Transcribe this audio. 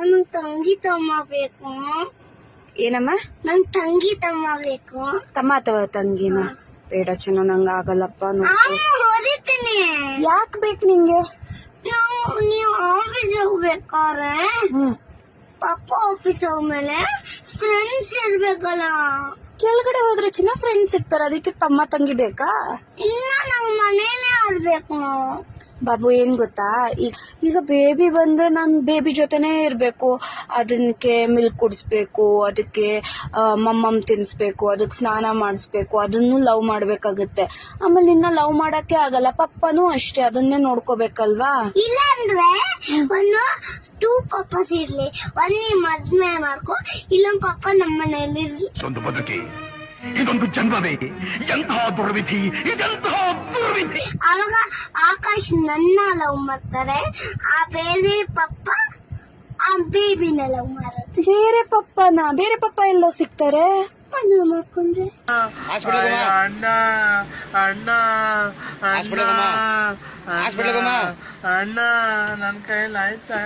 ನನ್ ತಂಗಿ ತಮ್ಮ ಬೇಕು. ಏನಮ್ಮ? ನನ್ ತಂಗಿ ತಮ್ಮ ಬೇಕು. ತಮ್ಮ ಅಥವಾ ತಂಗಿನ? ಬೇಡ ಚೆನ್ನ, ನಂಗೆ ಆಗಲ್ಲಪ್ಪ. ಹೊಡಿತೀನಿ. ಯಾಕೆ ಬೇಕು ನಿಂಗೆ? ನೀವು ಆಫೀಸ್ ಹೋಗ್ಬೇಕಾದ್ರೆ ಪಪ್ಪ ಆಫೀಸ್ ಹೋಗ್ಮೇಲೆ ಫ್ರೆಂಡ್ಸ್ ಇರ್ಬೇಕಲ್ಲ. ಕೆಳಗಡೆ ಹೋದ್ರೆ ಚಿನ್ನ ಫ್ರೆಂಡ್ಸ್ ಸಿಗ್ತಾರ, ಅದಕ್ಕೆ ತಮ್ಮ ತಂಗಿ ಬೇಕಾ? ಇಲ್ಲ, ನಾವು ಮನೇಲೆ ಆಡ್ಬೇಕು. ಬಾಬು ಏನ್ ಗೊತ್ತಾ, ಈಗ ಬೇಬಿ ಬಂದ್ರೆ ನಾನ್ ಬೇಬಿ ಜೊತೆನೆ ಇರ್ಬೇಕು. ಅದಕ್ಕೆ ಮಿಲ್ಕ್ ಕುಡಿಸ್ಬೇಕು, ಅದಕ್ಕೆ ಮಮ್ಮಮ್ ತಿನ್ಸ್ಬೇಕು, ಅದಕ್ಕೆ ಸ್ನಾನ ಮಾಡಿಸ್ಬೇಕು, ಅದನ್ನು ಲವ್ ಮಾಡ್ಬೇಕಾಗತ್ತೆ. ಆಮೇಲೆ ಇನ್ನ ಲವ್ ಮಾಡಕ್ಕೆ ಆಗಲ್ಲ. ಪಪ್ಪನೂ ಅಷ್ಟೇ, ಅದನ್ನೇ ನೋಡ್ಕೋಬೇಕಲ್ವಾ. ಇಲ್ಲ ಅಂದ್ರೆ ಒಂದು 2 ಪಪ್ಪಸ್ ಇರ್ಲಿ, ಒಂದ್ ನೀ ಮದ್ವೆ ಮಾಡ್ಕೊ, ಇಲ್ಲೊಂದ್ ಪಪ್ಪ ನಮ್ಮ ಮನೆಯಲ್ಲಿ ಇರ್ಲಿ. ಒಂದು ಬದುಕಿ ಇದೊಂದು ಜನ್ಮವೇ, ಎಂತಹ ದುರ್ವಿಧಿ, ಇದೆಂತಹ ದುರ್ವಿಧಿ. ಅವಾಗ ಆಕಾಶ್ ನನ್ನ ಲವ್ ಮಾಡ್ತಾರೆ, ಆ ಬೇರೆ ಪಪ್ಪ ಆ ಬೇಬಿನ ಲವ್ ಮಾಡುತ್ತೆ. ಬೇರೆ ಪಪ್ಪ ಎಲ್ಲೋ ಸಿಗ್ತಾರೆ? ಮದುವೆ ಮಾಡ್ಕೊಂಡ್ರೆ ಅಣ್ಣ ಅಣ್ಣ ಅಣ್ಣ ಅಣ್ಣ ನನ್ ಕೈಯಲ್ಲಿ ಆಯ್ತಾ?